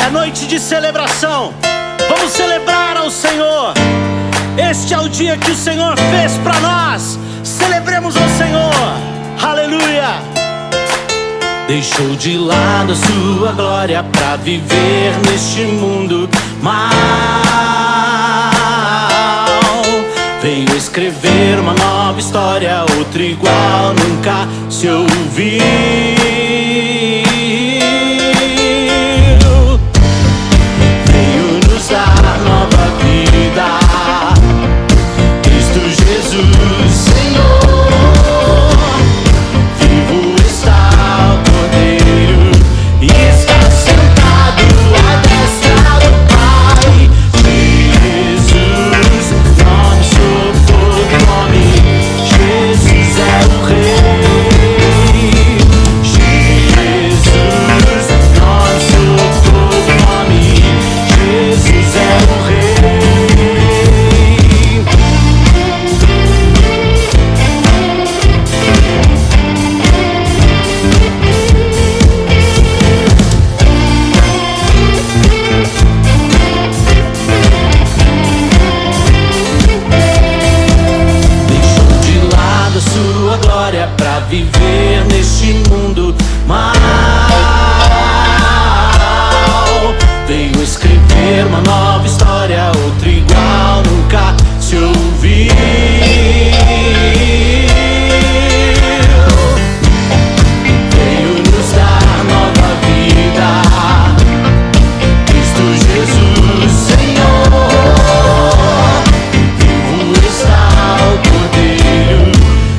É noite de celebração. Vamos celebrar ao Senhor. Este é o dia que o Senhor fez para nós. Celebremos ao Senhor. Aleluia. Deixou de lado a sua glória para viver neste mundo mal. Veio escrever uma nova história, outra igual nunca se ouviu. Veio nos dar nova vida, Cristo Jesus, Senhor. Vivo está o Cordeiro e está sentado à destra do Pai. Jesus, nome sobre todo nome, Jesus é o Rei. Jesus, nome sobre todo nome, Jesus é o Rei. Deixou de lado a sua glória pra viver neste mundo mal. Veio escrever uma nova história, outra igual nunca se ouviu. Veio nos dar nova vida, Cristo Jesus, Senhor. Vivo está o Cordeiro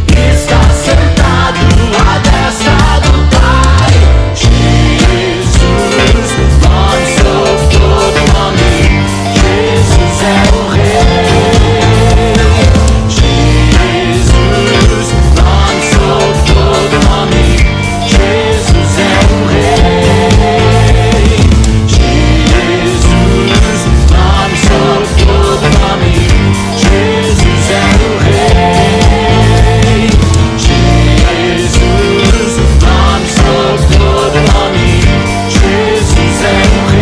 e está sentado à destra do Pai. Jesus, nome sobre todo nome, Jesus é o Rei. Jesus, nome sobre todo nome, Jesus é o Rei. Jesus, nome sobre todo nome, Jesus é o Rei. Jesus, nome sobre todo nome, Jesus é o Rei.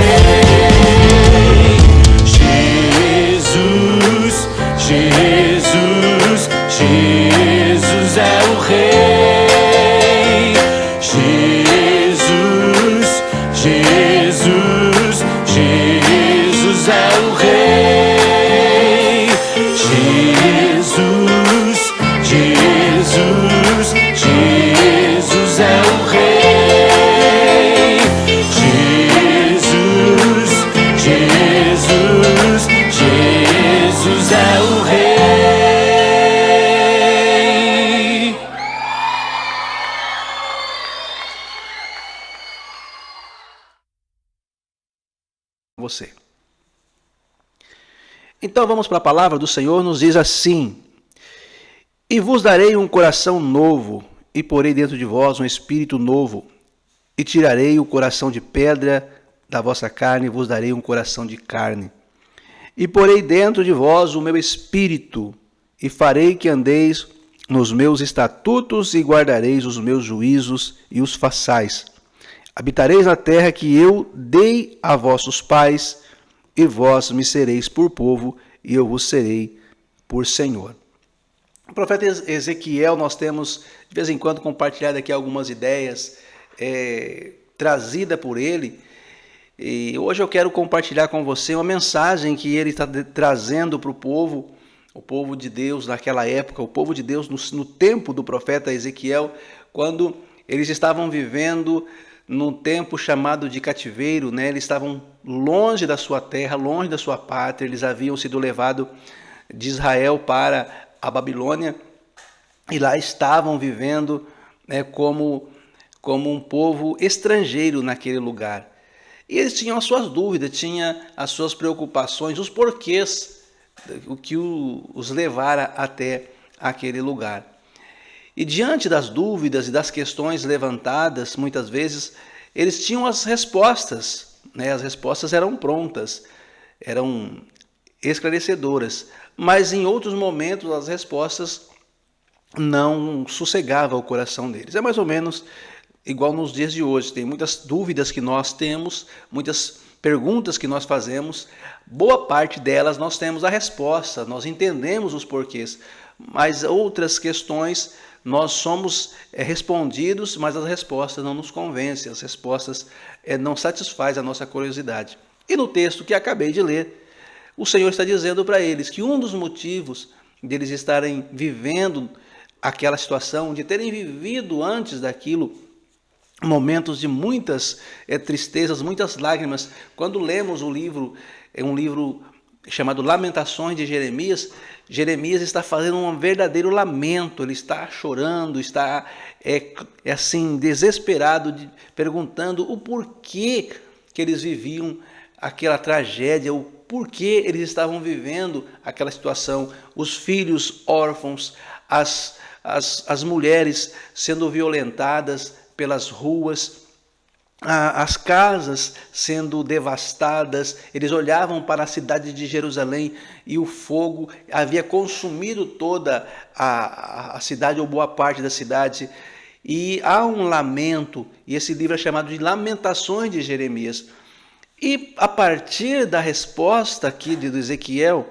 Jesus, Jesus, Jesus é o Rei. Jesus, Jesus, Jesus é o Rei. Jesus, Jesus, Jesus é o Rei. Jesus, Jesus, Jesus é o Rei. Você. Então vamos para a palavra do Senhor, nos diz assim: e vos darei um coração novo, e porei dentro de vós um espírito novo, e tirarei o coração de pedra da vossa carne, e vos darei um coração de carne. E porei dentro de vós o meu espírito, e farei que andeis nos meus estatutos, e guardareis os meus juízos, e os façais. Habitareis na terra que eu dei a vossos pais, e vós me sereis por povo, e eu vos serei por Senhor. O profeta Ezequiel, nós temos de vez em quando compartilhado aqui algumas ideias trazidas por ele. E hoje eu quero compartilhar com você uma mensagem que ele está trazendo para o povo de Deus naquela época, o povo de Deus no tempo do profeta Ezequiel, quando eles estavam vivendo num tempo chamado de cativeiro, né? Eles estavam longe da sua terra, longe da sua pátria, eles haviam sido levados de Israel para a Babilônia e lá estavam vivendo, né, como um povo estrangeiro naquele lugar. E eles tinham as suas dúvidas, tinham as suas preocupações, os porquês, o que os levara até aquele lugar. E diante das dúvidas e das questões levantadas, muitas vezes, eles tinham as respostas, né? As respostas eram prontas, eram esclarecedoras, mas em outros momentos as respostas não sossegavam o coração deles. É mais ou menos igual nos dias de hoje, tem muitas dúvidas que nós temos, muitas perguntas que nós fazemos, boa parte delas nós temos a resposta, nós entendemos os porquês, mas outras questões nós somos respondidos, mas as respostas não nos convencem, as respostas não satisfazem a nossa curiosidade. E no texto que acabei de ler, o Senhor está dizendo para eles que um dos motivos deles estarem vivendo aquela situação, de terem vivido antes daquilo, momentos de muitas tristezas, muitas lágrimas. Quando lemos o livro, um livro chamado Lamentações de Jeremias, Jeremias está fazendo um verdadeiro lamento, ele está chorando, está assim, desesperado, perguntando o porquê que eles viviam aquela tragédia, o porquê eles estavam vivendo aquela situação, os filhos órfãos, as mulheres sendo violentadas pelas ruas, as casas sendo devastadas. Eles olhavam para a cidade de Jerusalém e o fogo havia consumido toda a cidade, ou boa parte da cidade. E há um lamento, e esse livro é chamado de Lamentações de Jeremias. E a partir da resposta aqui de Ezequiel,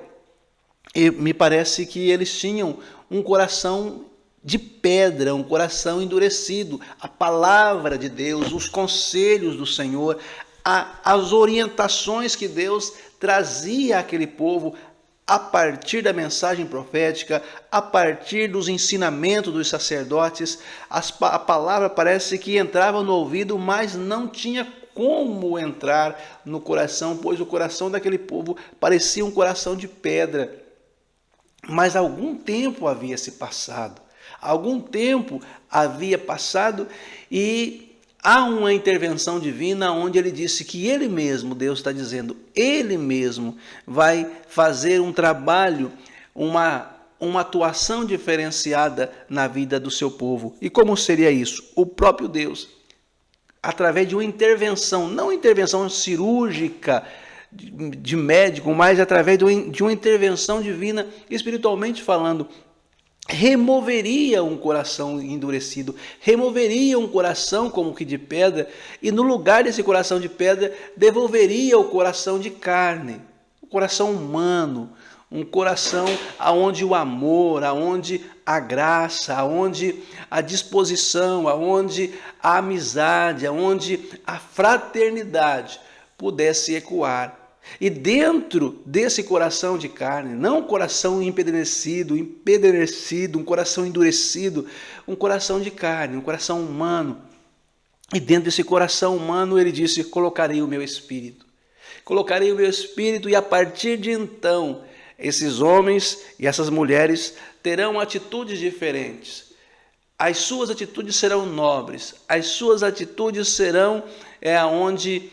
me parece que eles tinham um coração de pedra, um coração endurecido. A palavra de Deus, os conselhos do Senhor, as orientações que Deus trazia àquele povo a partir da mensagem profética, a partir dos ensinamentos dos sacerdotes, a palavra parece que entrava no ouvido, mas não tinha como entrar no coração, pois o coração daquele povo parecia um coração de pedra. Mas algum tempo havia se passado, e há uma intervenção divina onde ele disse que ele mesmo, Deus está dizendo, ele mesmo vai fazer um trabalho, uma atuação diferenciada na vida do seu povo. E como seria isso? O próprio Deus, através de uma intervenção, não intervenção cirúrgica de médico, mas através de uma intervenção divina, espiritualmente falando, removeria um coração endurecido, removeria um coração como que de pedra, e no lugar desse coração de pedra, devolveria o coração de carne, o coração humano, um coração aonde o amor, aonde a graça, aonde a disposição, aonde a amizade, aonde a fraternidade pudesse ecoar. E dentro desse coração de carne, não um coração empedernido, um coração endurecido, um coração de carne, um coração humano. E dentro desse coração humano, ele disse, colocarei o meu espírito. Colocarei o meu espírito, e a partir de então, esses homens e essas mulheres terão atitudes diferentes. As suas atitudes serão nobres, as suas atitudes serão onde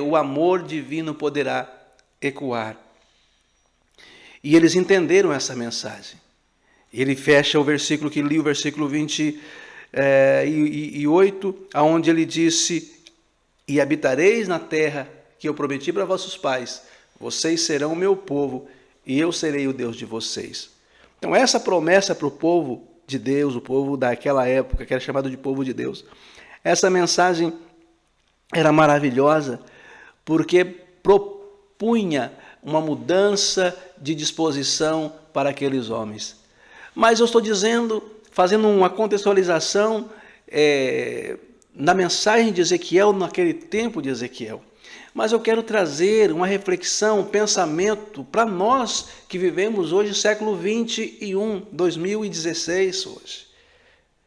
o amor divino poderá ecoar. E eles entenderam essa mensagem. Ele fecha o versículo que li, o versículo 28, aonde ele disse, e habitareis na terra que eu prometi para vossos pais, vocês serão o meu povo, e eu serei o Deus de vocês. Então essa promessa para o povo de Deus, o povo daquela época, que era chamado de povo de Deus, essa mensagem era maravilhosa, porque propunha uma mudança de disposição para aqueles homens. Mas eu estou dizendo, fazendo uma contextualização na mensagem de Ezequiel, naquele tempo de Ezequiel. Mas eu quero trazer uma reflexão, um pensamento para nós que vivemos hoje, século 21, 2016 hoje.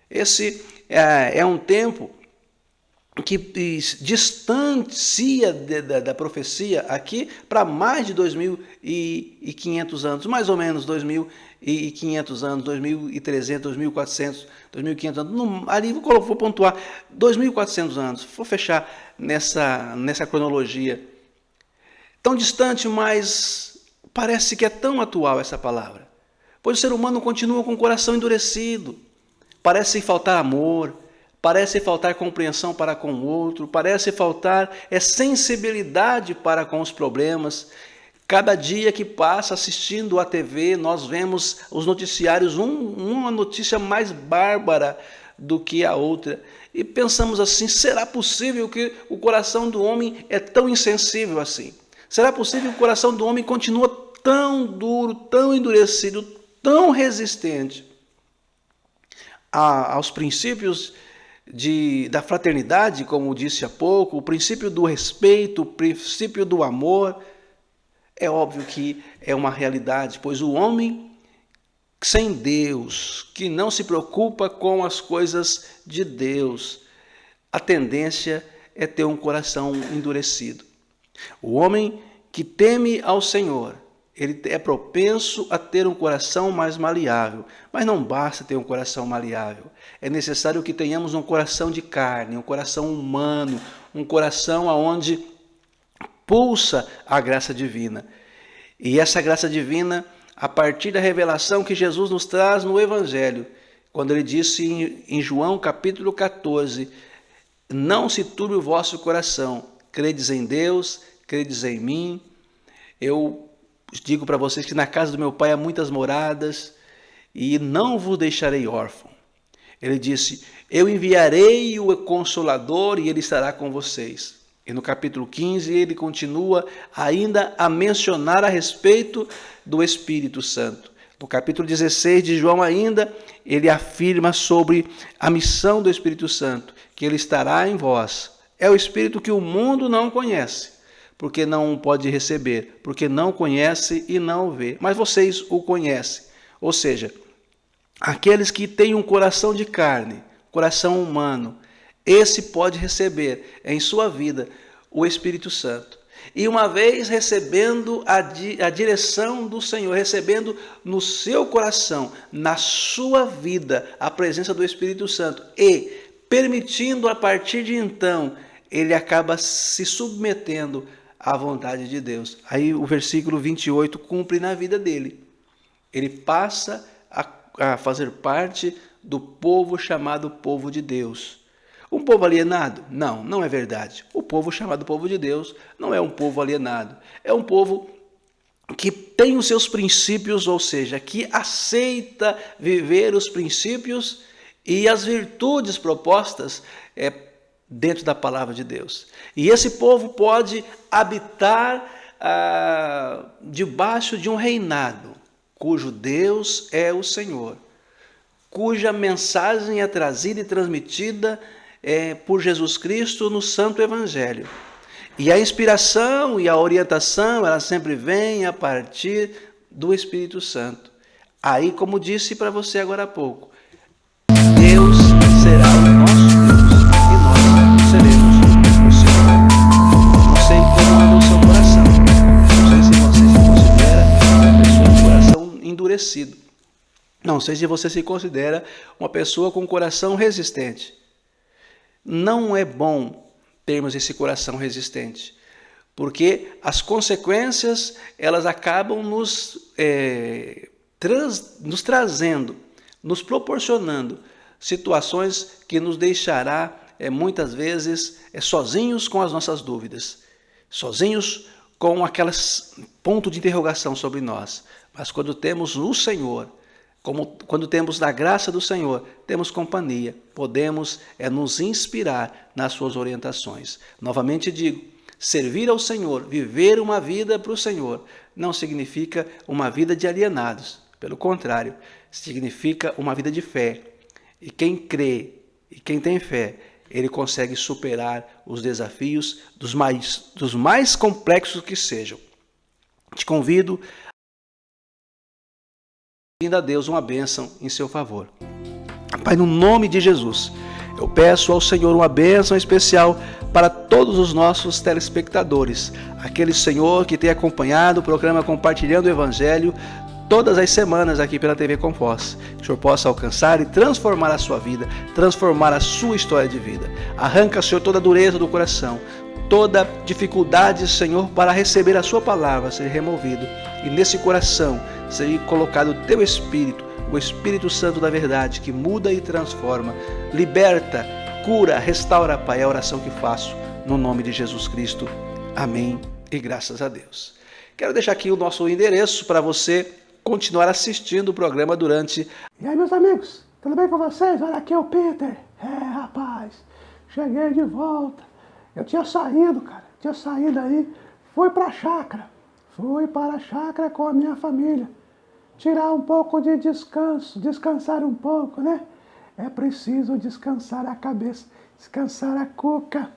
Esse é um tempo que distancia da profecia aqui para mais de 2.500 anos, mais ou menos 2.500 anos, 2.300, 2.400, 2.500 anos, ali vou pontuar 2.400 anos, vou fechar nessa cronologia. Tão distante, mas parece que é tão atual essa palavra, pois o ser humano continua com o coração endurecido, parece faltar amor, parece faltar compreensão para com o outro, parece faltar sensibilidade para com os problemas. Cada dia que passa assistindo a TV, nós vemos os noticiários, uma notícia mais bárbara do que a outra. E pensamos assim, será possível que o coração do homem é tão insensível assim? Será possível que o coração do homem continua tão duro, tão endurecido, tão resistente aos princípios da fraternidade, como disse há pouco, o princípio do respeito, o princípio do amor? É óbvio que é uma realidade, pois o homem sem Deus, que não se preocupa com as coisas de Deus, a tendência é ter um coração endurecido. O homem que teme ao Senhor, ele é propenso a ter um coração mais maleável. Mas não basta ter um coração maleável. É necessário que tenhamos um coração de carne, um coração humano, um coração onde pulsa a graça divina. E essa graça divina, a partir da revelação que Jesus nos traz no Evangelho, quando ele disse em João capítulo 14, não se turbe o vosso coração, credes em Deus, credes em mim. Eu digo para vocês que na casa do meu Pai há muitas moradas e não vos deixarei órfão. Ele disse, eu enviarei o Consolador e ele estará com vocês. E no capítulo 15 ele continua ainda a mencionar a respeito do Espírito Santo. No capítulo 16 de João ainda, ele afirma sobre a missão do Espírito Santo, que ele estará em vós. É o Espírito que o mundo não conhece, porque não pode receber, porque não conhece e não vê. Mas vocês o conhecem. Ou seja, aqueles que têm um coração de carne, coração humano, esse pode receber em sua vida o Espírito Santo. E uma vez recebendo a direção do Senhor, recebendo no seu coração, na sua vida, a presença do Espírito Santo e permitindo a partir de então, ele acaba se submetendo à vontade de Deus. Aí o versículo 28 cumpre na vida dele. Ele passa a fazer parte do povo chamado povo de Deus. Um povo alienado? Não, não é verdade. O povo chamado povo de Deus não é um povo alienado. É um povo que tem os seus princípios, ou seja, que aceita viver os princípios e as virtudes propostas dentro da palavra de Deus. E esse povo pode habitar debaixo de um reinado, cujo Deus é o Senhor, cuja mensagem é trazida e transmitida por Jesus Cristo no Santo Evangelho. E a inspiração e a orientação, ela sempre vem a partir do Espírito Santo. Aí, como disse para você agora há pouco, Deus será o nosso Deus e nós seremos o Senhor. Não sei como anda o seu coração. Não sei se você se considera uma pessoa de coração endurecido. Não sei se você se considera uma pessoa com coração resistente. Não é bom termos esse coração resistente, porque as consequências elas acabam nos trazendo, nos proporcionando situações que nos deixará muitas vezes sozinhos com as nossas dúvidas, sozinhos com aquelas ponto de interrogação sobre nós. Mas quando temos o Senhor, quando temos da graça do Senhor, temos companhia, podemos nos inspirar nas suas orientações. Novamente digo, servir ao Senhor, viver uma vida para o Senhor, não significa uma vida de alienados. Pelo contrário, significa uma vida de fé. E quem crê e quem tem fé, ele consegue superar os desafios dos mais complexos que sejam. Te convido a Deus uma bênção em seu favor. Pai, no nome de Jesus, eu peço ao Senhor uma bênção especial para todos os nossos telespectadores, aquele Senhor que tem acompanhado o programa Compartilhando o Evangelho todas as semanas aqui pela TV Confoz. Que o Senhor possa alcançar e transformar a sua vida, transformar a sua história de vida. Arranca, Senhor, toda a dureza do coração, toda dificuldade, Senhor, para receber a sua palavra ser removido. E nesse coração seja colocado o teu Espírito, o Espírito Santo da verdade, que muda e transforma, liberta, cura, restaura, Pai, é a oração que faço no nome de Jesus Cristo. Amém e graças a Deus. Quero deixar aqui o nosso endereço para você continuar assistindo o programa durante... E aí, meus amigos, Tudo bem com vocês? Olha aqui é o Peter. Rapaz, cheguei de volta. Eu tinha saído, cara. Tinha saído aí. Fui pra chácara. Fui para a chácara com a minha família. Tirar um pouco de descanso. Descansar um pouco, né? É preciso descansar a cabeça. Descansar a cuca.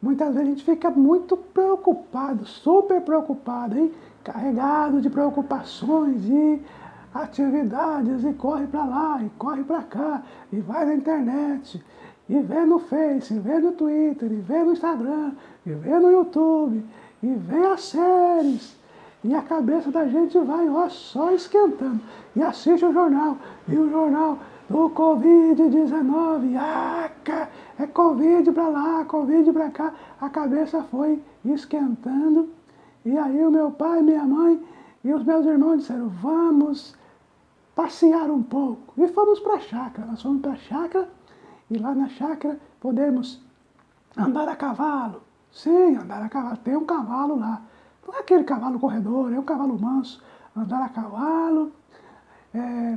Muitas vezes a gente fica muito preocupado. Super preocupado, hein? Carregado de preocupações e atividades e corre para lá e corre para cá e vai na internet e vê no Face, e vê no Twitter, e vê no Instagram, e vê no YouTube, e vê as séries. E a cabeça da gente vai ó, só esquentando. E assiste o jornal. E o jornal do Covid-19. É Covid pra lá, Covid pra cá. A cabeça foi esquentando. E aí o meu pai, minha mãe e os meus irmãos disseram, vamos passear um pouco. E fomos para a chácara. Nós fomos para a chácara e lá na chácara podemos andar a cavalo. Sim, andar a cavalo. Tem um cavalo lá. Não é aquele cavalo corredor, é um cavalo manso. Andar a cavalo,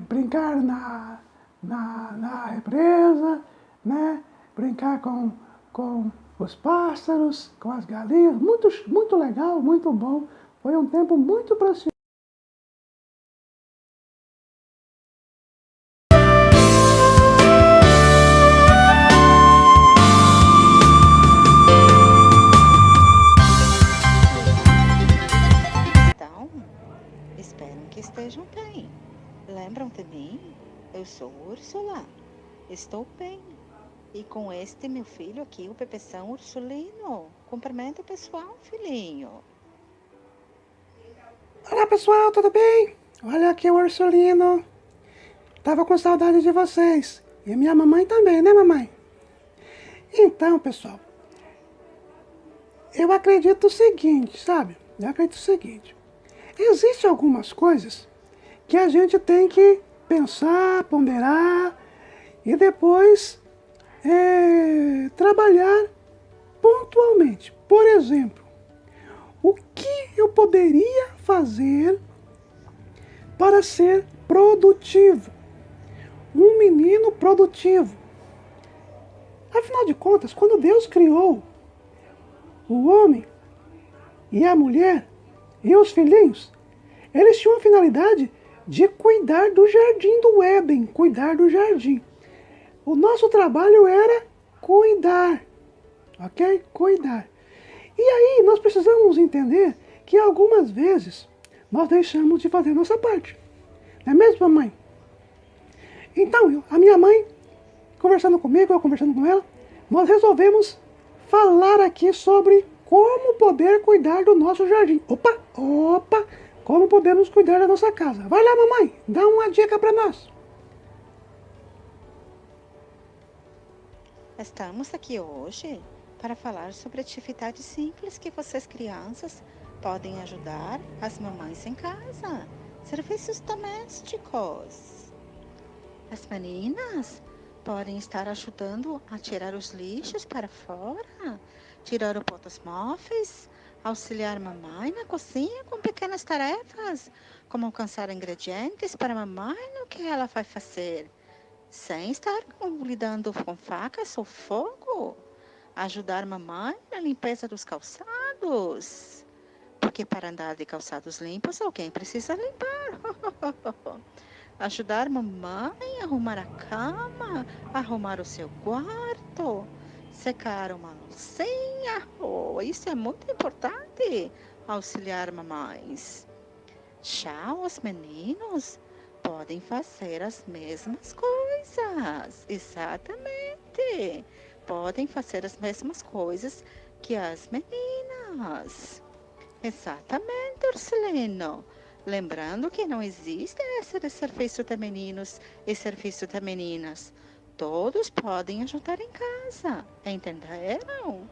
brincar na represa, né? Brincar com os pássaros, com as galinhas. Muito legal, muito bom. Foi um tempo muito precioso. Então, espero que estejam bem. Lembram de mim? Eu sou Úrsula. Estou bem. E com este meu filho aqui, o Pepeção Ursulino. Cumprimento o pessoal, filhinho. Olá pessoal, tudo bem? Olha aqui o Ursulino. Tava com saudade de vocês. E minha mamãe também, né mamãe? Então, pessoal, eu acredito o seguinte, sabe? Eu acredito o seguinte. Existem algumas coisas que a gente tem que pensar, ponderar e depois trabalhar pontualmente. Por exemplo, o que eu poderia fazer para ser produtivo? Um menino produtivo. Afinal de contas, quando Deus criou o homem e a mulher e os filhinhos, eles tinham a finalidade de cuidar do jardim do Éden, cuidar do jardim. O nosso trabalho era cuidar, ok? Cuidar. E aí nós precisamos entender que algumas vezes nós deixamos de fazer a nossa parte. Não é mesmo, mamãe? Então, a minha mãe, conversando comigo, eu conversando com ela, nós resolvemos falar aqui sobre como poder cuidar do nosso jardim. Opa, como podemos cuidar da nossa casa. Vai lá, mamãe, dá uma dica para nós. Estamos aqui hoje para falar sobre atividades simples que vocês crianças podem ajudar as mamães em casa. Serviços domésticos. As meninas podem estar ajudando a tirar os lixos para fora, tirar o pó dos móveis, auxiliar mamãe na cozinha com pequenas tarefas, como alcançar ingredientes para mamãe no que ela vai fazer, sem estar lidando com facas ou fogo. Ajudar mamãe na limpeza dos calçados, porque para andar de calçados limpos alguém precisa limpar. Ajudar mamãe a arrumar a cama, arrumar o seu quarto, secar uma loucinha. Isso é muito importante, auxiliar mamães. Já os meninos podem fazer as mesmas coisas. Exatamente. Podem fazer as mesmas coisas que as meninas. Exatamente, Ursulino. Lembrando que não existe esse de serviço de meninos e serviço de meninas. Todos podem ajudar em casa. Entenderam?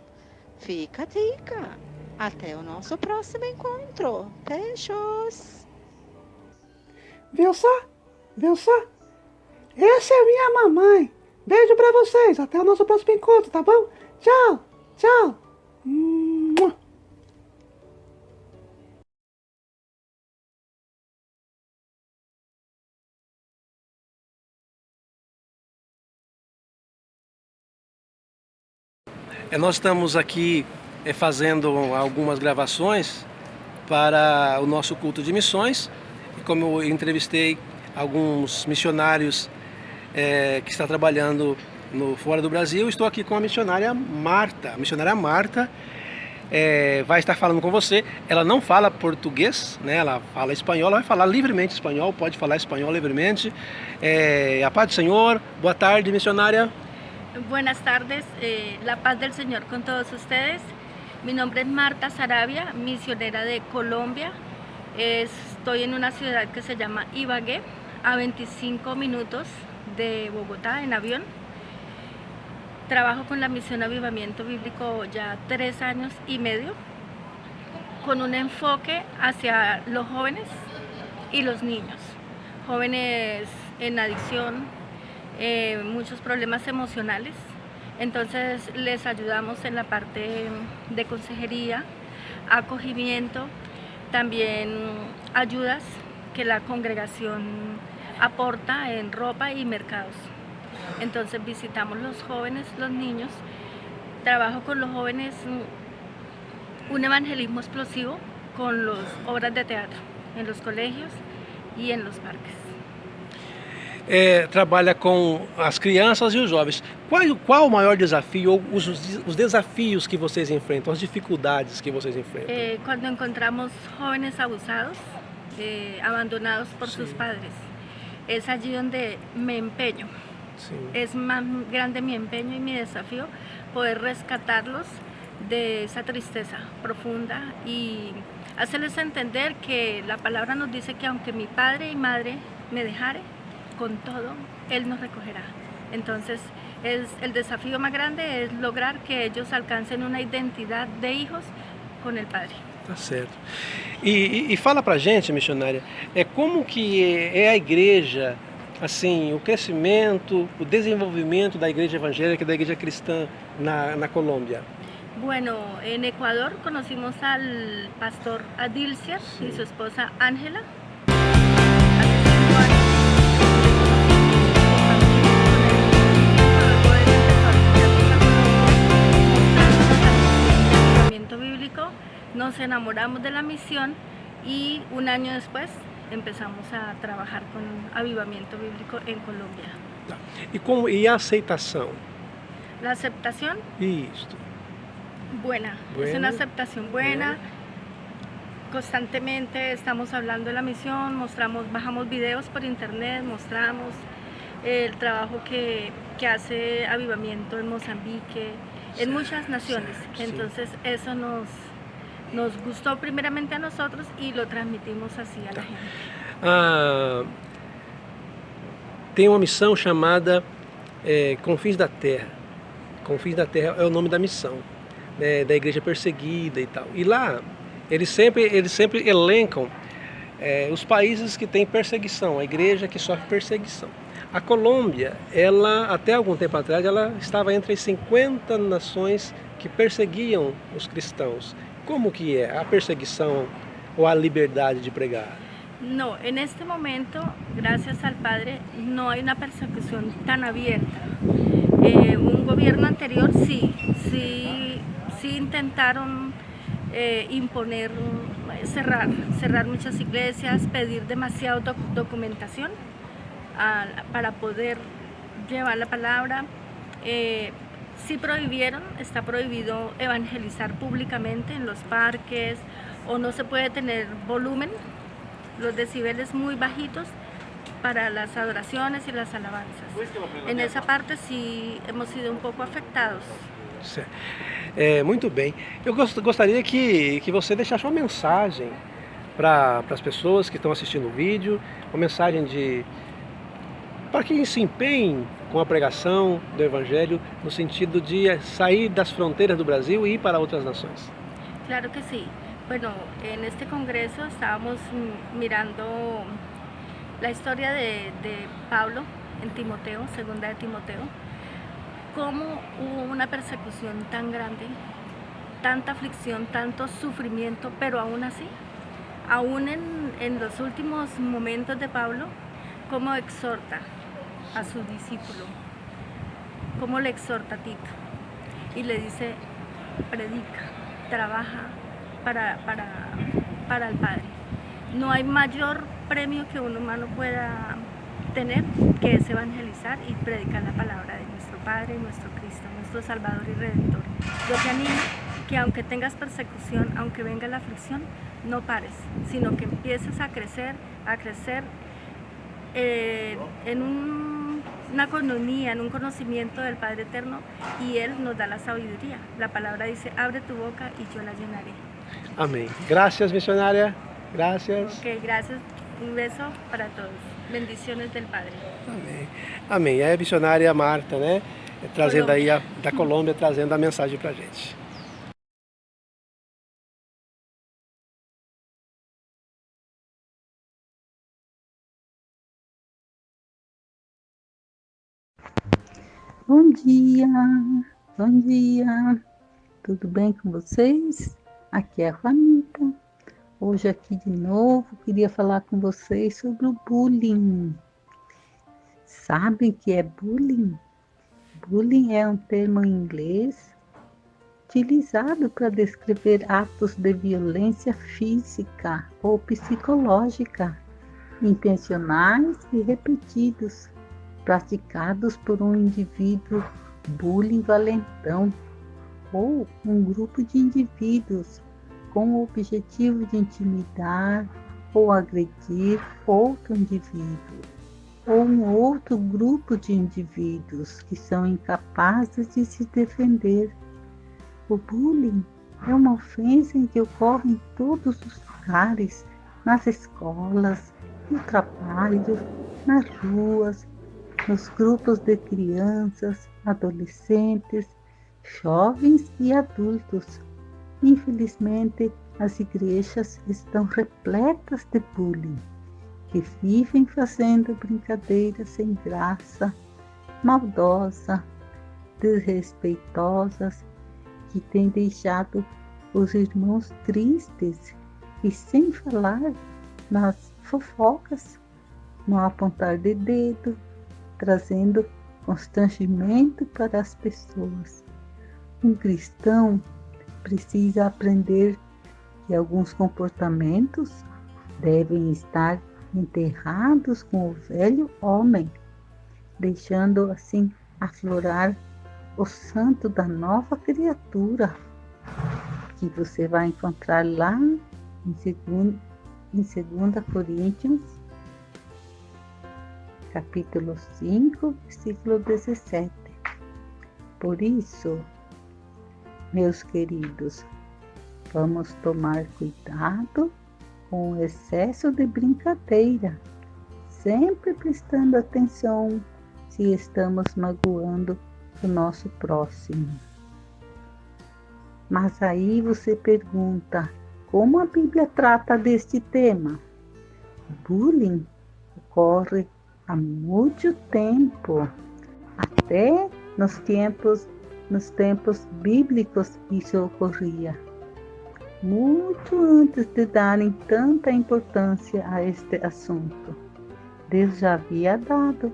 Fica a dica. Até o nosso próximo encontro. Beijos. Viu só? Viu só? Essa é a minha mamãe. Beijo pra vocês. Até o nosso próximo encontro, tá bom? Tchau, tchau. Nós estamos aqui fazendo algumas gravações para o nosso culto de missões. E como eu entrevistei alguns missionários que estão trabalhando fora do Brasil, estou aqui com a missionária Marta. A missionária Marta vai estar falando com você. Ela não fala português, né? Ela fala espanhol, ela vai falar livremente espanhol, pode falar espanhol livremente. A paz do Senhor. Boa tarde, missionária. Buenas tardes, la paz del Señor con todos ustedes. Mi nombre es Marta Sarabia, misionera de Colombia. Estoy en una ciudad que se llama Ibagué, a 25 minutos de Bogotá en avión. Trabajo con la misión Avivamiento Bíblico ya 3 años y medio, con un enfoque hacia los jóvenes y los niños. Jóvenes en adicción, muchos problemas emocionales. Entonces les ayudamos en la parte de consejería, acogimiento, también ayudas que la congregación aporta en ropa y mercados. Entonces visitamos los jóvenes, los niños, trabajo con los jóvenes un evangelismo explosivo con las obras de teatro en los colegios y en los parques. Trabalha com as crianças e os jovens. Qual o maior desafio, ou os desafios que vocês enfrentam, as dificuldades que vocês enfrentam? Cuando encontramos jóvenes abusados, abandonados por sus padres, es allí donde me empeño. Sí. Es más grande mi empeño y mi desafío poder rescatarlos de esa tristeza profunda y hacerles entender que la palabra nos dice que aunque mi padre y madre me dejare, con todo, Él nos recogerá. Entonces, el desafío más grande es lograr que ellos alcancen una identidad de hijos con el Padre. Tá certo. E fala pra gente, missionária, como que é a igreja, assim, o crescimento, o desenvolvimento da igreja evangélica, da igreja cristã na Colômbia? Bueno, en Ecuador conocimos al pastor Adilciar y su esposa Ángela. Nos enamoramos de la misión y un año después empezamos a trabajar con Avivamiento Bíblico en Colombia. E a aceitação? La aceptación, Isto. buena. Es una aceptación buena. Constantemente estamos hablando de la misión, bajamos videos por internet, mostramos el trabajo que hace Avivamiento en Mozambique, en muchas naciones. Entonces eso nos gustó primeramente a nosotros y lo transmitimos así a la gente. Tem uma missão chamada Confins da Terra. Confins da Terra é o nome da missão, né, da igreja perseguida e tal. E lá eles sempre elencam os países que têm perseguição, a igreja que sofre perseguição. A Colômbia, ela até algum tempo atrás, ela estava entre as 50 nações que perseguiam os cristãos. ¿Cómo que es a perseguición o a libertad de pregar? No, en este momento, gracias al Padre, no hay una persecución tan abierta. Un gobierno anterior sí intentaron imponer, cerrar muchas iglesias, pedir demasiada documentación para poder llevar la palabra. Sí prohibieron, está prohibido evangelizar públicamente en los parques, o no se puede tener volumen, los decibeles muy bajitos para las adoraciones y las alabanzas. En esa parte sí hemos sido un poco afectados. Muito bem. Eu gostaria que você deixasse uma mensagem para as pessoas que estão assistindo o vídeo, uma mensagem para que se empenhem com a pregação do Evangelho no sentido de sair das fronteiras do Brasil e ir para outras nações. Claro que sí. Bueno, en este congreso estábamos mirando la historia de Pablo en Timoteo, segunda de Timoteo, cómo hubo una persecución tan grande, tanta aflicción, tanto sufrimiento, pero aún así, aún en los últimos momentos de Pablo, cómo exhorta a su discípulo, cómo le exhorta a Tito. y le dice, predica, trabaja para el Padre. No hay mayor premio que un humano pueda tener que es evangelizar y predicar la palabra de nuestro Padre, nuestro Cristo, nuestro Salvador y Redentor. Yo te animo que aunque tengas persecución, aunque venga la aflicción, no pares, sino que empieces a crecer en una economía, en un conocimiento del Padre Eterno, y Él nos da la sabiduría. La palabra dice, abre tu boca y yo la llenaré. Amém. Graças, missionária. Graças. Ok, gracias. Un beso para todos. Bendiciones del Padre. Amém. Amém. É a missionária Marta, né? Trazendo aí da Colômbia, trazendo a mensagem pra gente. Bom dia, tudo bem com vocês? Aqui é a Juanita. Hoje aqui de novo queria falar com vocês sobre o bullying. Sabem o que é bullying? Bullying é um termo em inglês utilizado para descrever atos de violência física ou psicológica, intencionais e repetidos, praticados por um indivíduo bullying valentão ou um grupo de indivíduos com o objetivo de intimidar ou agredir outro indivíduo ou um outro grupo de indivíduos que são incapazes de se defender. O bullying é uma ofensa que ocorre em todos os lugares, nas escolas, no trabalho, nas ruas, nos grupos de crianças, adolescentes, jovens e adultos. Infelizmente, as igrejas estão repletas de bullying, que vivem fazendo brincadeiras sem graça, maldosas, desrespeitosas, que têm deixado os irmãos tristes, e sem falar nas fofocas, no apontar de dedo, trazendo constrangimento para as pessoas. Um cristão precisa aprender que alguns comportamentos devem estar enterrados com o velho homem, deixando assim aflorar o santo da nova criatura, que você vai encontrar lá em 2 Coríntios, capítulo 5, versículo 17. Por isso, meus queridos, vamos tomar cuidado com o excesso de brincadeira, sempre prestando atenção se estamos magoando o nosso próximo. Mas aí você pergunta, como a Bíblia trata deste tema? O bullying ocorre há muito tempo, até nos tempos bíblicos isso ocorria, muito antes de darem tanta importância a este assunto. Deus já havia dado.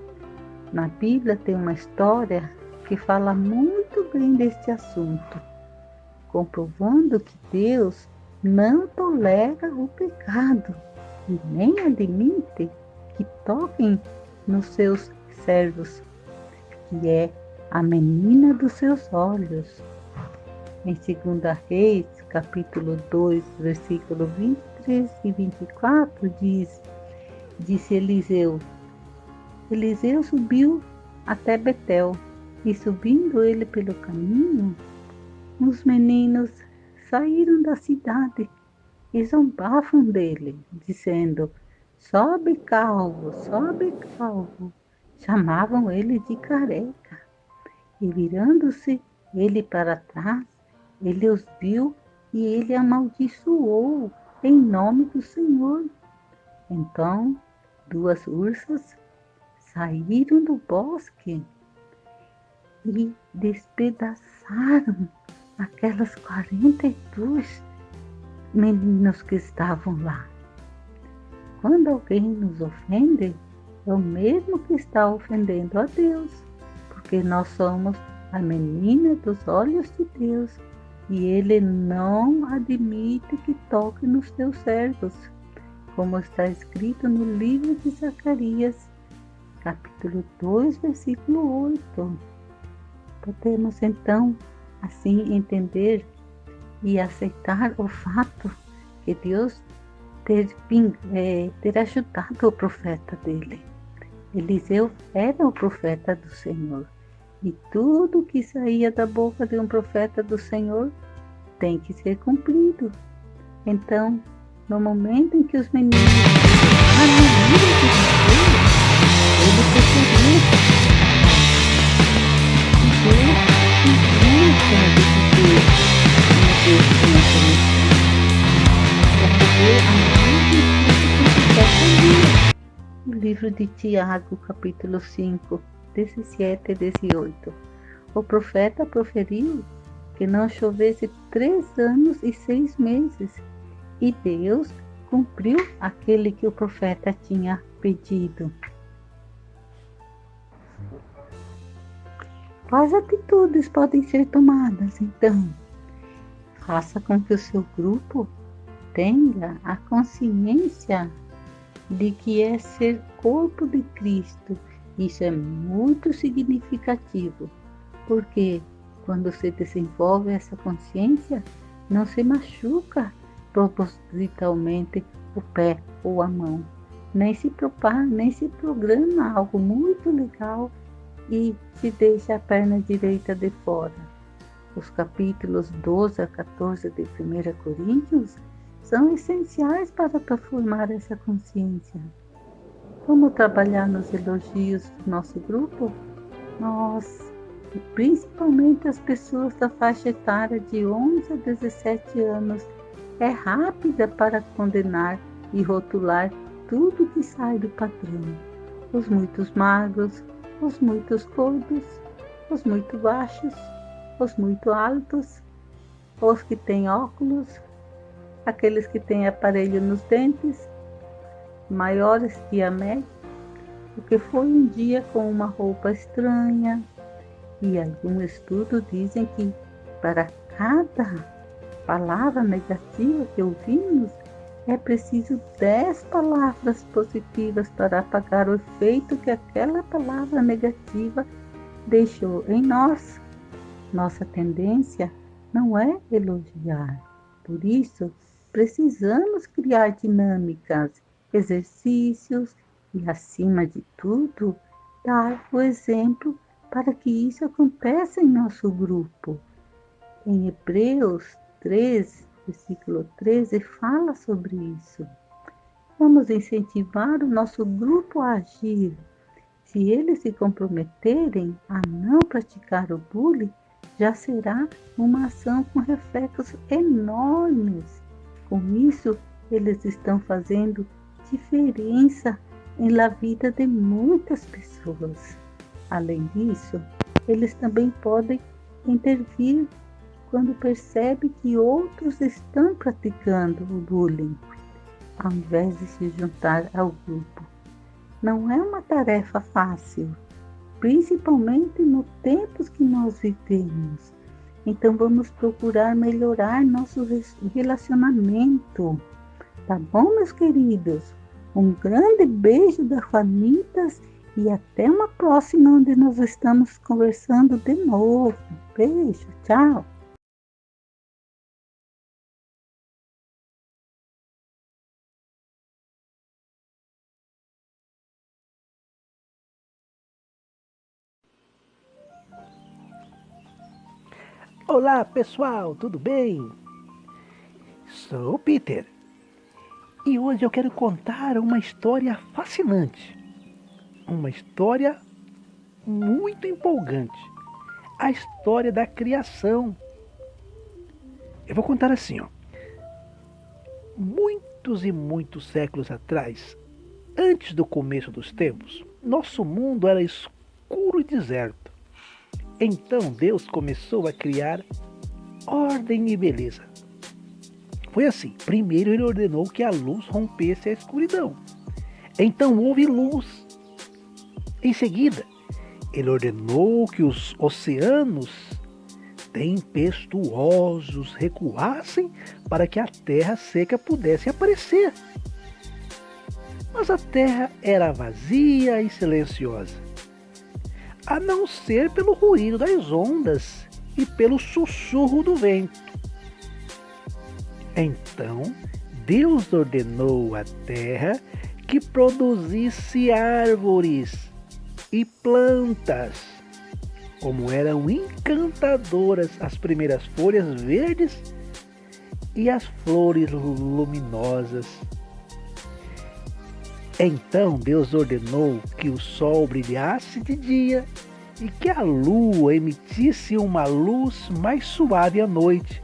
Na Bíblia tem uma história que fala muito bem deste assunto, comprovando que Deus não tolera o pecado e nem admite que toquem nos seus servos, que é a menina dos seus olhos. Em 2 Reis, capítulo 2, versículo 23 e 24, disse Eliseu subiu até Betel, e subindo ele pelo caminho, os meninos saíram da cidade e zombavam dele, dizendo, sobe calvo, chamavam ele de careca. E virando-se ele para trás, ele os viu e ele amaldiçoou em nome do Senhor. Então 2 ursas saíram do bosque e despedaçaram aquelas 42 meninos que estavam lá. Quando alguém nos ofende, é o mesmo que está ofendendo a Deus, porque nós somos a menina dos olhos de Deus, e ele não admite que toque nos teus servos, como está escrito no livro de Zacarias, capítulo 2, versículo 8. Podemos então assim entender e aceitar o fato que Deus ter ajudado o profeta dele. Eliseu era o profeta do Senhor, e tudo que saía da boca de um profeta do Senhor tem que ser cumprido. Então, no momento em que os meninos ele percebeu o livro de Tiago, capítulo 5, 17 e 18. O profeta proferiu que não chovesse 3 anos e 6 meses, e Deus cumpriu aquele que o profeta tinha pedido. Quais atitudes podem ser tomadas, então? Faça com que o seu grupo tenha a consciência de que é ser corpo de Cristo. Isso é muito significativo, porque quando se desenvolve essa consciência, não se machuca propositalmente o pé ou a mão, nem se programa algo muito legal e se deixa a perna direita de fora. Os capítulos 12 a 14 de 1 Coríntios são essenciais para transformar essa consciência. Como trabalhar nos elogios do nosso grupo? Nós, e principalmente as pessoas da faixa etária de 11 a 17 anos, é rápida para condenar e rotular tudo que sai do padrão. Os muitos magros, os muitos gordos, os muito baixos, os muito altos, os que têm óculos, aqueles que têm aparelho nos dentes, maiores que a média, o que foi um dia com uma roupa estranha. E alguns estudos dizem que para cada palavra negativa que ouvimos, é preciso 10 palavras positivas para apagar o efeito que aquela palavra negativa deixou em nós. Nossa tendência não é elogiar. Por isso, precisamos criar dinâmicas, exercícios e, acima de tudo, dar o exemplo para que isso aconteça em nosso grupo. Em Hebreus 3, versículo 13, fala sobre isso. Vamos incentivar o nosso grupo a agir. Se eles se comprometerem a não praticar o bullying, já será uma ação com reflexos enormes. Com isso, eles estão fazendo diferença na vida de muitas pessoas. Além disso, eles também podem intervir quando percebem que outros estão praticando o bullying, ao invés de se juntar ao grupo. Não é uma tarefa fácil, principalmente nos tempos que nós vivemos. Então vamos procurar melhorar nosso relacionamento. Tá bom, meus queridos? Um grande beijo da Juanitas e até uma próxima onde nós estamos conversando de novo. Beijo, tchau! Olá pessoal, tudo bem? Sou o Peter e hoje eu quero contar uma história fascinante, uma história muito empolgante, a história da criação. Eu vou contar assim, muitos e muitos séculos atrás, antes do começo dos tempos, nosso mundo era escuro e deserto. Então Deus começou a criar ordem e beleza. Foi assim, primeiro ele ordenou que a luz rompesse a escuridão. Então houve luz. Em seguida, Ele ordenou que os oceanos tempestuosos recuassem para que a terra seca pudesse aparecer. Mas a terra era vazia e silenciosa, a não ser pelo ruído das ondas e pelo sussurro do vento. Então Deus ordenou à terra que produzisse árvores e plantas. Como eram encantadoras as primeiras folhas verdes e as flores luminosas. Então Deus ordenou que o sol brilhasse de dia e que a lua emitisse uma luz mais suave à noite,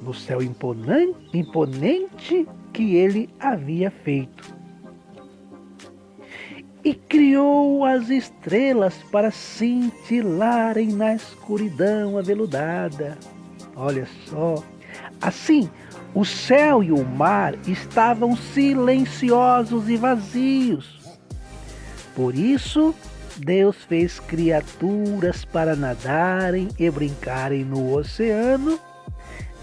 no céu imponente que ele havia feito. E criou as estrelas para cintilarem na escuridão aveludada. Olha só. Assim, o céu e o mar estavam silenciosos e vazios. Por isso, Deus fez criaturas para nadarem e brincarem no oceano,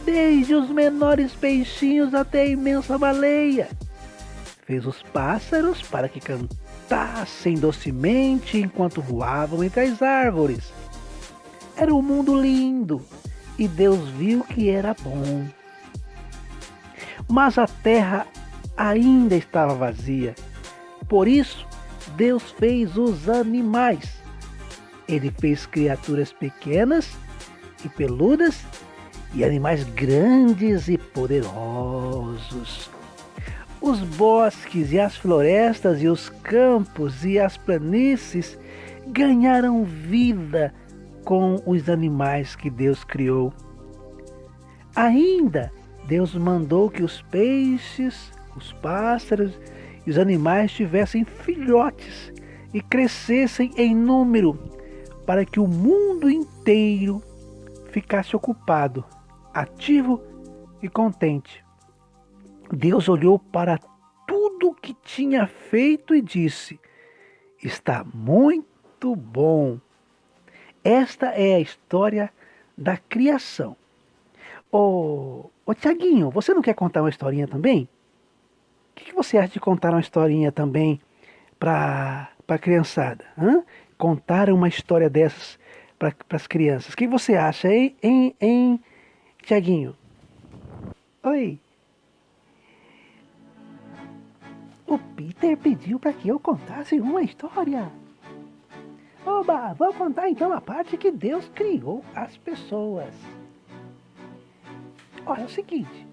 desde os menores peixinhos até a imensa baleia. Fez os pássaros para que cantassem docemente enquanto voavam entre as árvores. Era um mundo lindo e Deus viu que era bom. Mas a terra ainda estava vazia. Por isso, Deus fez os animais. Ele fez criaturas pequenas e peludas e animais grandes e poderosos. Os bosques e as florestas e os campos e as planícies ganharam vida com os animais que Deus criou. Ainda, Deus mandou que os peixes, os pássaros e os animais tivessem filhotes e crescessem em número, para que o mundo inteiro ficasse ocupado, ativo e contente. Deus olhou para tudo o que tinha feito e disse: está muito bom. Esta é a história da criação. Ô Tiaguinho, você não quer contar uma historinha também? O que você acha de contar uma historinha também para a criançada? Contar uma história dessas para as crianças. O que você acha, hein, Tiaguinho? Oi. O Peter pediu para que eu contasse uma história. Oba, vou contar então a parte que Deus criou as pessoas. Olha, é o seguinte.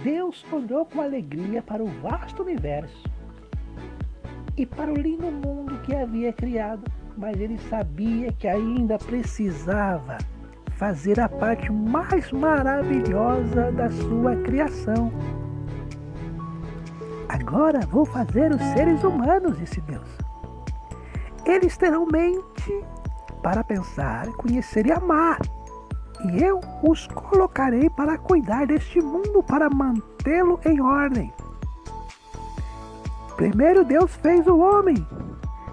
Deus olhou com alegria para o vasto universo e para o lindo mundo que havia criado, mas ele sabia que ainda precisava fazer a parte mais maravilhosa da sua criação. Agora vou fazer os seres humanos, disse Deus. Eles terão mente para pensar, conhecer e amar. E eu os colocarei para cuidar deste mundo, para mantê-lo em ordem. Primeiro Deus fez o homem.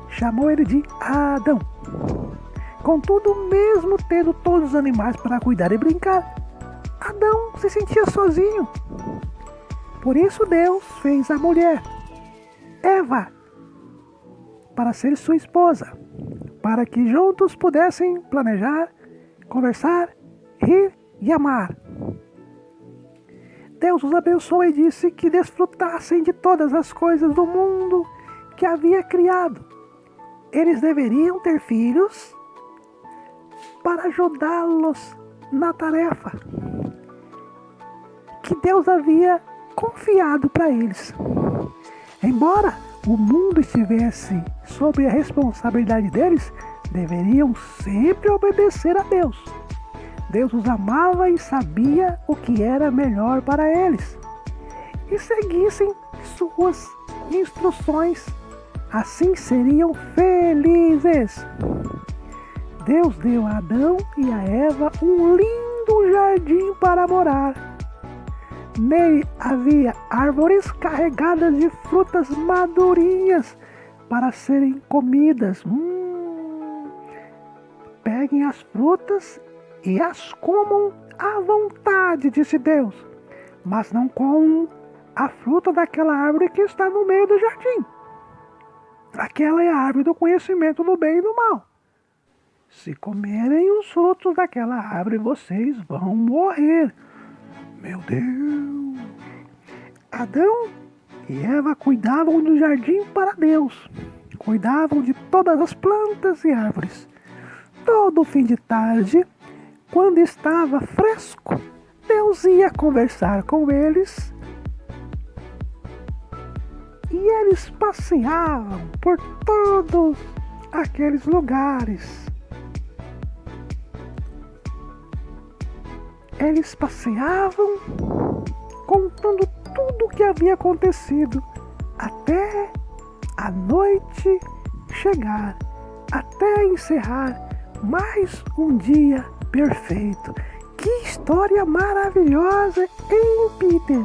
Chamou ele de Adão. Contudo, mesmo tendo todos os animais para cuidar e brincar, Adão se sentia sozinho. Por isso Deus fez a mulher, Eva, para ser sua esposa, para que juntos pudessem planejar, conversar, rir e amar. Deus os abençoou e disse que desfrutassem de todas as coisas do mundo que havia criado. Eles deveriam ter filhos para ajudá-los na tarefa que Deus havia confiado para eles. Embora o mundo estivesse sob a responsabilidade deles, deveriam sempre obedecer a Deus. Deus os amava e sabia o que era melhor para eles. E seguissem suas instruções. Assim seriam felizes. Deus deu a Adão e a Eva um lindo jardim para morar. Nele havia árvores carregadas de frutas madurinhas para serem comidas. peguem as frutas e as comam à vontade, disse Deus, mas não comam a fruta daquela árvore que está no meio do jardim. Aquela é a árvore do conhecimento do bem e do mal. Se comerem os frutos daquela árvore, vocês vão morrer. Meu Deus! Adão e Eva cuidavam do jardim para Deus. Cuidavam de todas as plantas e árvores. Todo fim de tarde, quando estava fresco, Deus ia conversar com eles. E eles passeavam por todos aqueles lugares. Eles passeavam contando tudo o que havia acontecido até a noite chegar, até encerrar mais um dia perfeito. Que história maravilhosa, hein, Peter?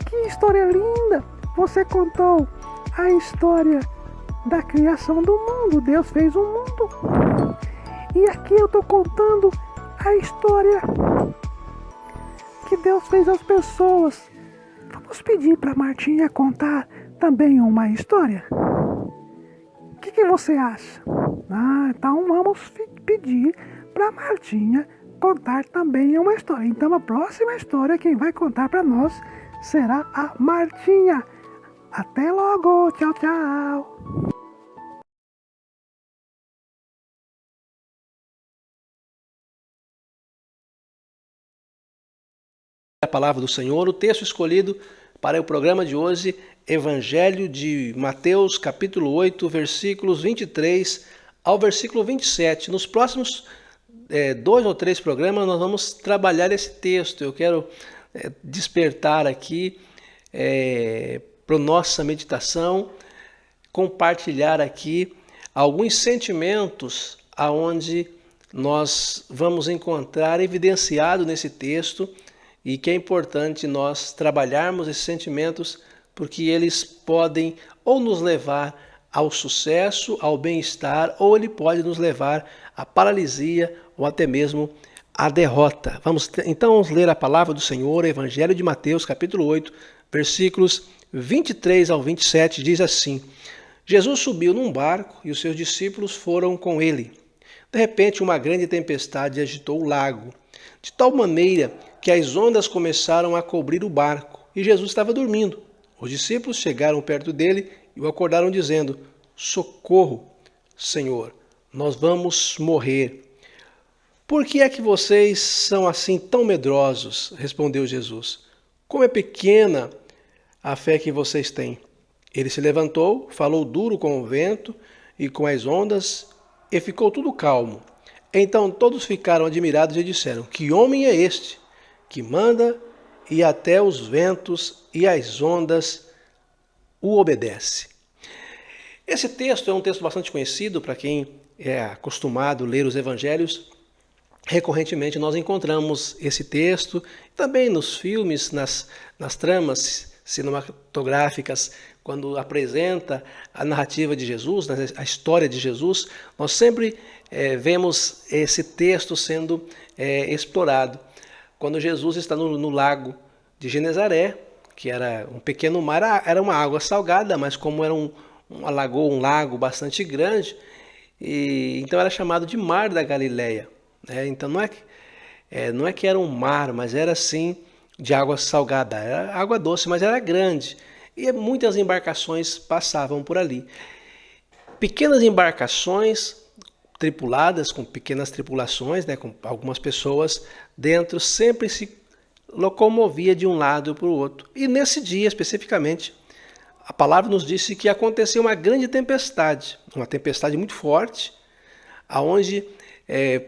Que história linda! Você contou a história da criação do mundo. Deus fez o mundo. E aqui eu estou contando a história que Deus fez às pessoas. Vamos pedir para Martinha contar também uma história? O que você acha? Então vamos pedir para Martinha contar também uma história. Então a próxima história quem vai contar para nós será a Martinha. Até logo, tchau, tchau. A palavra do Senhor, o texto escolhido para o programa de hoje, Evangelho de Mateus, capítulo 8, versículos 23 ao versículo 27. Nos próximos 2 ou 3 programas nós vamos trabalhar esse texto. Eu quero despertar aqui para nossa meditação, compartilhar aqui alguns sentimentos aonde nós vamos encontrar evidenciado nesse texto e que é importante nós trabalharmos esses sentimentos porque eles podem ou nos levar ao sucesso, ao bem-estar, ou ele pode nos levar à paralisia ou até mesmo à derrota. Vamos ler a palavra do Senhor, Evangelho de Mateus, capítulo 8, versículos 23 ao 27, diz assim: Jesus subiu num barco e os seus discípulos foram com ele. De repente, uma grande tempestade agitou o lago, de tal maneira que as ondas começaram a cobrir o barco, e Jesus estava dormindo. Os discípulos chegaram perto dele e o acordaram dizendo: Socorro, Senhor, nós vamos morrer. Por que é que vocês são assim tão medrosos? Respondeu Jesus. Como é pequena a fé que vocês têm. Ele se levantou, falou duro com o vento e com as ondas, e ficou tudo calmo. Então todos ficaram admirados e disseram: Que homem é este, que manda e até os ventos e as ondas o obedecem? Esse texto é um texto bastante conhecido para quem é acostumado a ler os evangelhos. Recorrentemente nós encontramos esse texto, também nos filmes, nas tramas cinematográficas, quando apresenta a narrativa de Jesus, a história de Jesus, nós sempre vemos esse texto sendo explorado. Quando Jesus está no lago de Genezaré, que era um pequeno mar, era uma água salgada, mas como era uma lagoa, um lago bastante grande, então era chamado de Mar da Galileia. Então não é que era um mar, mas era assim de água salgada, era água doce, mas era grande. E muitas embarcações passavam por ali. Pequenas embarcações tripuladas, com pequenas tripulações, com algumas pessoas dentro, sempre se locomovia de um lado para o outro. E nesse dia, especificamente, a palavra nos disse que aconteceu uma grande tempestade, uma tempestade muito forte, aonde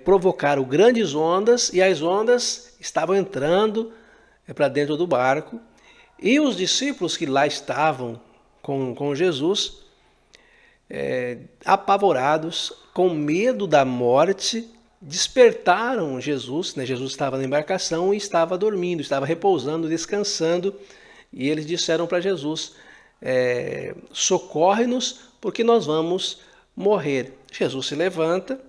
provocaram grandes ondas, e as ondas estavam entrando para dentro do barco, e os discípulos que lá estavam com Jesus, apavorados, com medo da morte, despertaram Jesus. Jesus estava na embarcação e estava dormindo, estava repousando, descansando, e eles disseram para Jesus: socorre-nos, porque nós vamos morrer. Jesus se levanta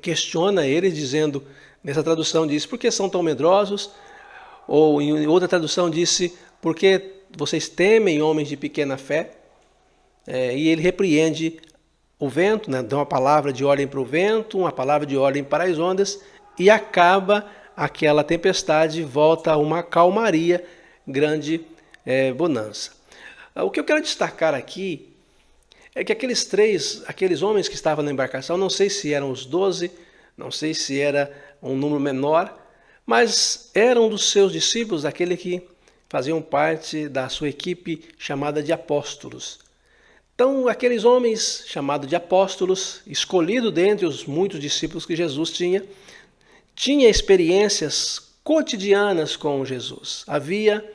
questiona eles dizendo, nessa tradução diz, por que são tão medrosos? Ou em outra tradução disse, por que vocês temem, homens de pequena fé? E ele repreende o vento, né? Dá uma palavra de ordem para o vento, uma palavra de ordem para as ondas, e acaba aquela tempestade, volta a uma calmaria, grande bonança. O que eu quero destacar aqui é que aqueles homens que estavam na embarcação, não sei se eram os 12, não sei se era um número menor, mas eram dos seus discípulos, aquele que faziam parte da sua equipe chamada de apóstolos. Então, aqueles homens chamados de apóstolos, escolhidos dentre os muitos discípulos que Jesus tinha experiências cotidianas com Jesus. Havia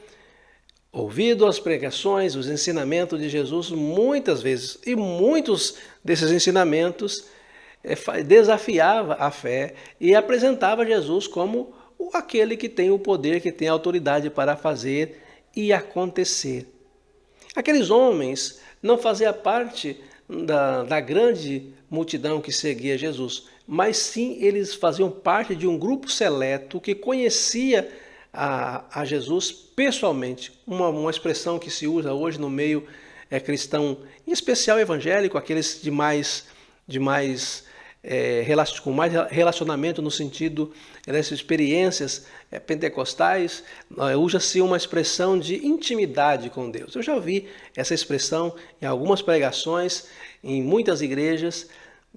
ouvido as pregações, os ensinamentos de Jesus muitas vezes, e muitos desses ensinamentos desafiava a fé e apresentava Jesus como aquele que tem o poder, que tem a autoridade para fazer e acontecer. Aqueles homens não faziam parte da grande multidão que seguia Jesus, mas sim eles faziam parte de um grupo seleto que conhecia a Jesus pessoalmente, uma expressão que se usa hoje no meio cristão, em especial evangélico, aqueles com mais relacionamento no sentido dessas experiências pentecostais, usa-se uma expressão de intimidade com Deus. Eu já ouvi essa expressão em algumas pregações, em muitas igrejas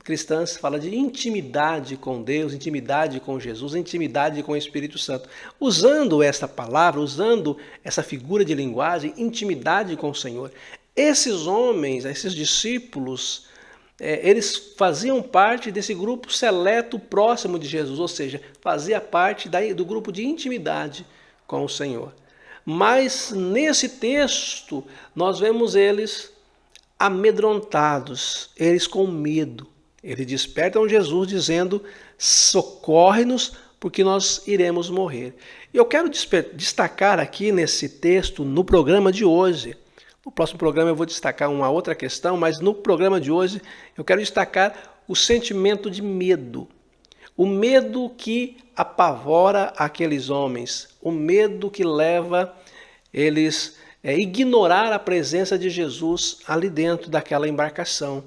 cristãs, fala de intimidade com Deus, intimidade com Jesus, intimidade com o Espírito Santo. Usando essa palavra, usando essa figura de linguagem, intimidade com o Senhor. Esses homens, esses discípulos, eles faziam parte desse grupo seleto próximo de Jesus, ou seja, fazia parte do grupo de intimidade com o Senhor. Mas nesse texto nós vemos eles amedrontados, eles com medo. Eles despertam Jesus dizendo, socorre-nos porque nós iremos morrer. E eu quero destacar aqui nesse texto, no programa de hoje, no próximo programa eu vou destacar uma outra questão, mas no programa de hoje eu quero destacar o sentimento de medo. O medo que apavora aqueles homens, o medo que leva eles a ignorar a presença de Jesus ali dentro daquela embarcação.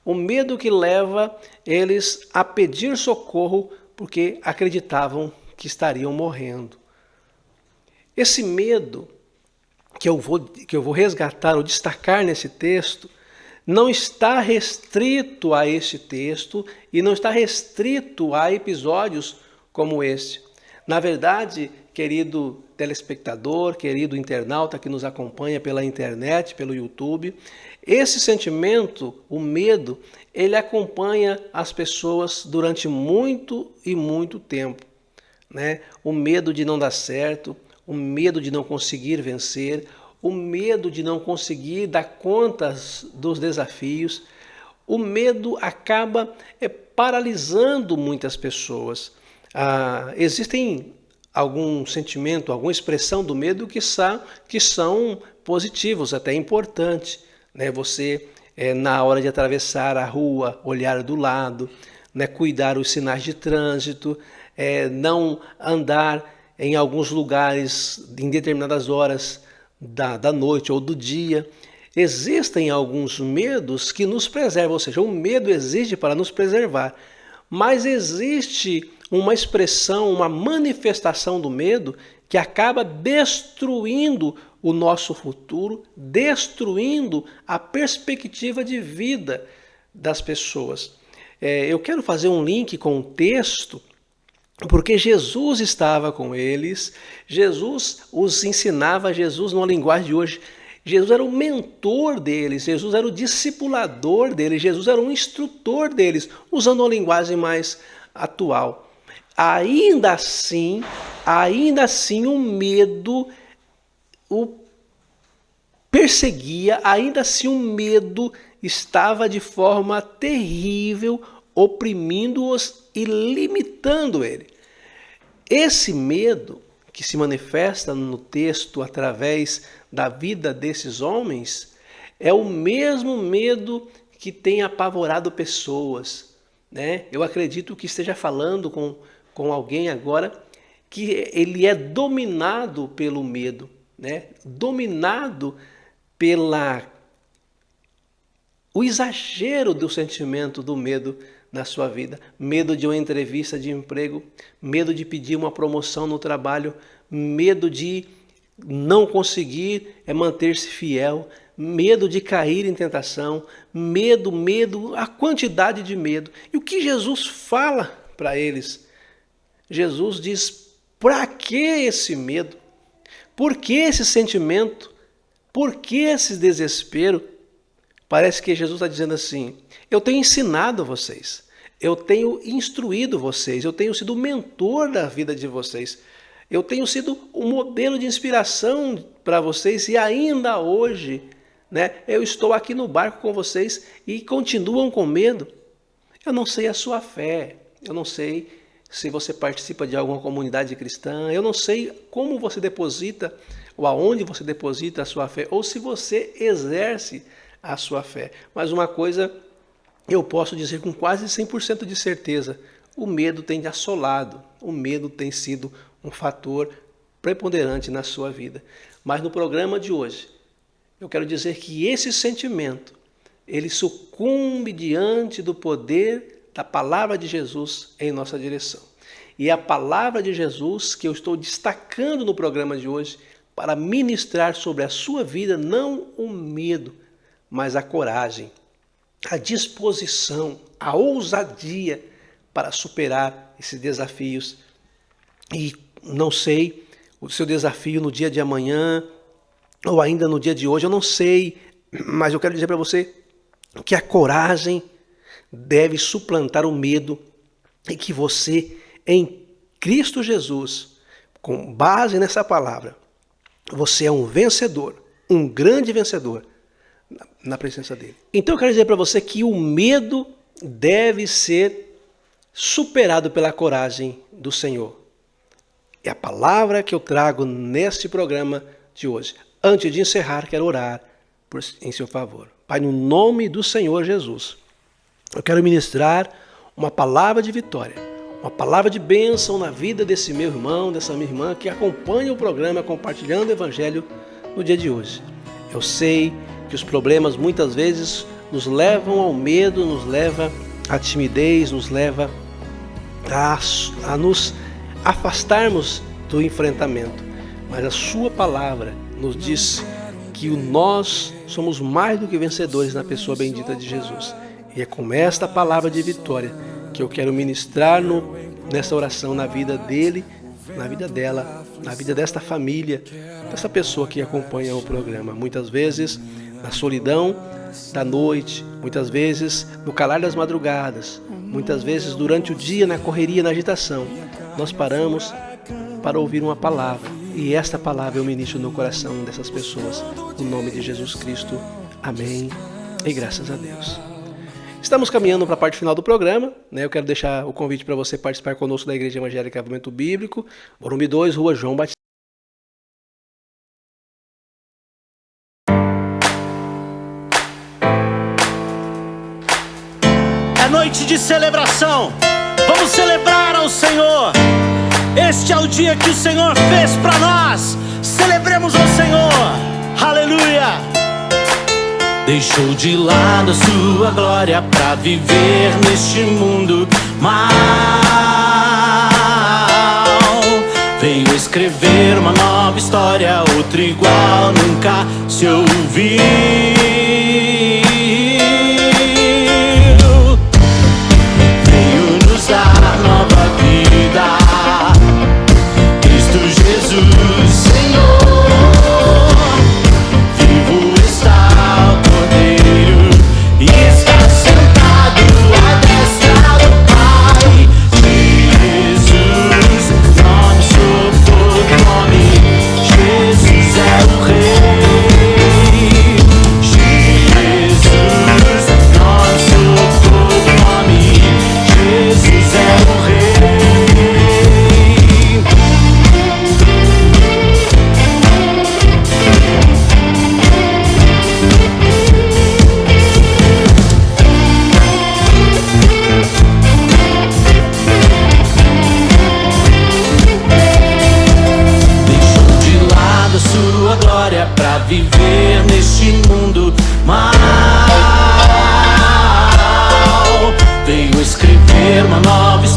O medo que leva eles a pedir socorro porque acreditavam que estariam morrendo. Esse medo que eu vou resgatar ou destacar nesse texto não está restrito a este texto e não está restrito a episódios como este. Na verdade, querido telespectador, querido internauta que nos acompanha pela internet, pelo YouTube, esse sentimento, o medo, ele acompanha as pessoas durante muito e muito tempo, né? O medo de não dar certo, o medo de não conseguir vencer, o medo de não conseguir dar contas dos desafios. O medo acaba paralisando muitas pessoas. Existem algum sentimento, alguma expressão do medo que são positivos, até importantes. Né? Você, na hora de atravessar a rua, olhar do lado, né? Cuidar os sinais de trânsito, não andar em alguns lugares em determinadas horas da noite ou do dia. Existem alguns medos que nos preservam, ou seja, o medo existe para nos preservar, mas existe uma expressão, uma manifestação do medo que acaba destruindo o nosso futuro, destruindo a perspectiva de vida das pessoas. Eu quero fazer um link com o texto, porque Jesus estava com eles, Jesus os ensinava, Jesus numa linguagem de hoje, Jesus era o mentor deles, Jesus era o discipulador deles, Jesus era o instrutor deles, usando uma linguagem mais atual. Ainda assim, o medo o perseguia, ainda assim o medo estava de forma terrível, oprimindo-os e limitando ele. Esse medo que se manifesta no texto através da vida desses homens é o mesmo medo que tem apavorado pessoas, né? Eu acredito que esteja falando com alguém agora que ele é dominado pelo medo, né? Dominado o exagero do sentimento do medo na sua vida. Medo de uma entrevista de emprego, medo de pedir uma promoção no trabalho, medo de não conseguir manter-se fiel, medo de cair em tentação, medo, a quantidade de medo. E o que Jesus fala para eles? Jesus diz: para que esse medo? Por que esse sentimento? Por que esse desespero? Parece que Jesus está dizendo assim: eu tenho ensinado vocês, eu tenho instruído vocês, eu tenho sido o mentor da vida de vocês, eu tenho sido um modelo de inspiração para vocês e ainda hoje, né, eu estou aqui no barco com vocês e continuam com medo. Eu não sei a sua fé, eu não sei se você participa de alguma comunidade cristã, eu não sei como você deposita ou aonde você deposita a sua fé, ou se você exerce a sua fé. Mas uma coisa eu posso dizer com quase 100% de certeza: o medo tem assolado, o medo tem sido um fator preponderante na sua vida. Mas no programa de hoje, eu quero dizer que esse sentimento, ele sucumbe diante do poder da palavra de Jesus em nossa direção. E é a palavra de Jesus que eu estou destacando no programa de hoje para ministrar sobre a sua vida não o medo, mas a coragem, a disposição, a ousadia para superar esses desafios. E não sei o seu desafio no dia de amanhã ou ainda no dia de hoje, eu não sei, mas eu quero dizer para você que a coragem deve suplantar o medo e que você, em Cristo Jesus, com base nessa palavra, você é um vencedor, um grande vencedor na presença dele. Então eu quero dizer para você que o medo deve ser superado pela coragem do Senhor. É a palavra que eu trago neste programa de hoje. Antes de encerrar, quero orar em seu favor. Pai, no nome do Senhor Jesus, eu quero ministrar uma palavra de vitória, uma palavra de bênção na vida desse meu irmão, dessa minha irmã que acompanha o programa compartilhando o Evangelho no dia de hoje. Eu sei que os problemas muitas vezes nos levam ao medo, nos leva à timidez, nos leva a nos afastarmos do enfrentamento. Mas a sua palavra nos diz que nós somos mais do que vencedores na pessoa bendita de Jesus. E é com esta palavra de vitória que eu quero ministrar nessa oração na vida dele, na vida dela, na vida desta família, dessa pessoa que acompanha o programa. Muitas vezes na solidão da noite, muitas vezes no calar das madrugadas, muitas vezes durante o dia na correria, na agitação, nós paramos para ouvir uma palavra. E esta palavra eu ministro no coração dessas pessoas, no nome de Jesus Cristo. Amém. E graças a Deus. Estamos caminhando para a parte final do programa, né? Eu quero deixar o convite para você participar conosco da Igreja Evangélica Avivamento Bíblico, Morumbi 2, Rua João Batista. É noite de celebração. Vamos celebrar ao Senhor. Este é o dia que o Senhor fez para nós. Celebremos ao Senhor. Aleluia. Deixou de lado a sua glória para viver neste mundo mal. Veio escrever uma nova história, outra igual nunca se ouviu. Veio nos dar nova vida. Cristo Jesus, Senhor. Vivo está o Cordeiro e está sentado à destra do Pai. Jesus, nome sobre todo nome. Jesus é o Rei. viver uma nova história.